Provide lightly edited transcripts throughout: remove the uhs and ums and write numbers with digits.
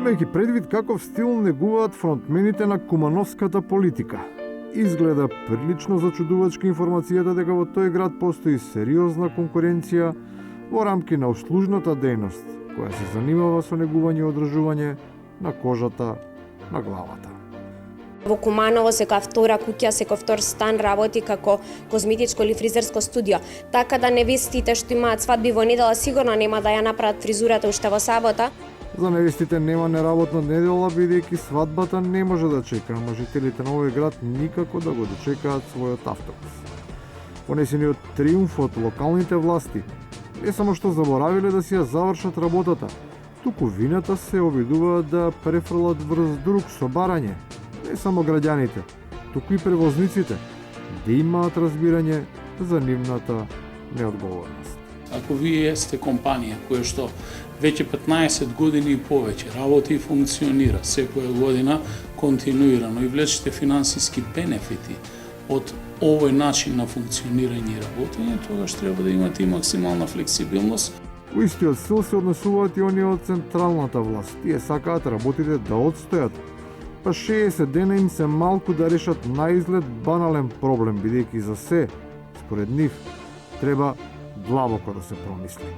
Имајќи предвид каков стил негуваат фронтмените на кумановската политика. Изгледа прилично зачудувачка информацијата дека во тој град постои сериозна конкуренција во рамки на услужната дејност, која се занимава со негување и одржување на кожата на главата. Во Куманово секоја втора куќа, секој втор стан работи како козметичко или фризерско студио. Така да невестите што имаат свадби во недела сигурно нема да ја направат фризурата уште во сабота. За невестите нема неработна недела, бидејќи свадбата не може да чека, ама жителите на овој град никако да го дочекаат својот автобус. Понесениот триумф од локалните власти не само што заборавиле да си ја завршат работата, туку вината се обидуваат да префрлат врз друг со барање. Не само граѓаните, туку и превозниците, да имаат разбирање за нивната неодговорност. Ако вие сте компанија која што веќе 15 години и повеќе работи и функционира секоја година континуирано и влечете финансиски бенефити од овој начин на функционирање и работење, тогаш треба да имате и максимална флексибилност. У истиот стил се однесуваат и оние од централната власт. Тие сакаат работите да одстојат, па 60 дена им се малку да решат наизглед банален проблем, бидејќи за се, според нив, треба длабоко да се промисли.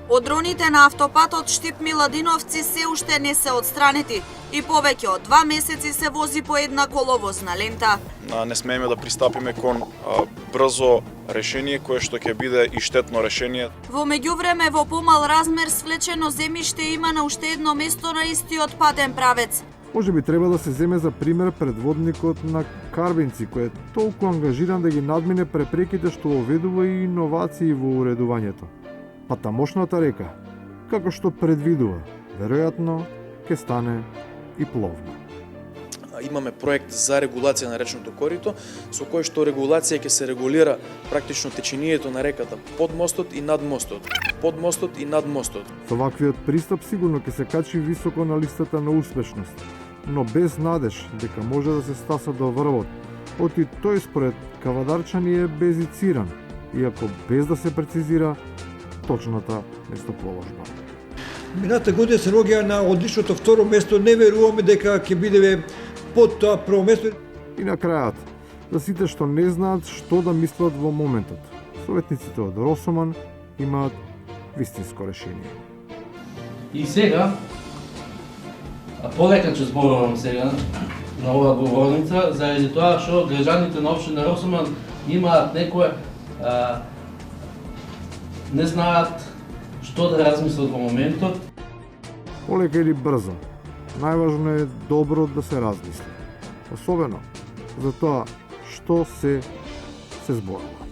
Одроните на автопатот Штип-Миладиновци се уште не се отстранети и повеќе од 2 месеци се вози по една коловозна лента. Не смееме да пристапиме кон брзо решение кое што ќе биде и штетно решение. Во меѓувреме во помал размер свлечено земјиште има на уште едно место на истиот патен правец. Може би треба да се земе за пример предводникот на Карбинци, кој е толку ангажиран да ги надмине препреките што оведува и иновации во уредувањето. Па тамошната река, како што предвидува, веројатно ќе стане и пловна. Имаме проект за регулација на речното корито, со кој што регулација ќе се регулира практично течението на реката под мостот и над мостот, под мостот и над мостот. Со ваквиот пристап сигурно ќе се качи високо на листата на успешност, но без надеж дека може да се стаса до врвот. Оти тој според Кавадарчани е безициран, иако без да се прецизира точната местоположба. Мината година се рогија на одличното второ место, не веруваме дека ќе бидеме под тоа прво место. И на крајот, за сите што не знаат што да мислат во моментот, советниците од Росоман имаат вистинско решение. И сега, полека ќе зборувам сега на оваа говорница, заради тоа што граѓаните на општина Росоман имаат некое не знаат што да размислат во моментот. Полека или брзо, најважно е добро да се размисли. Особено за тоа што се зборува.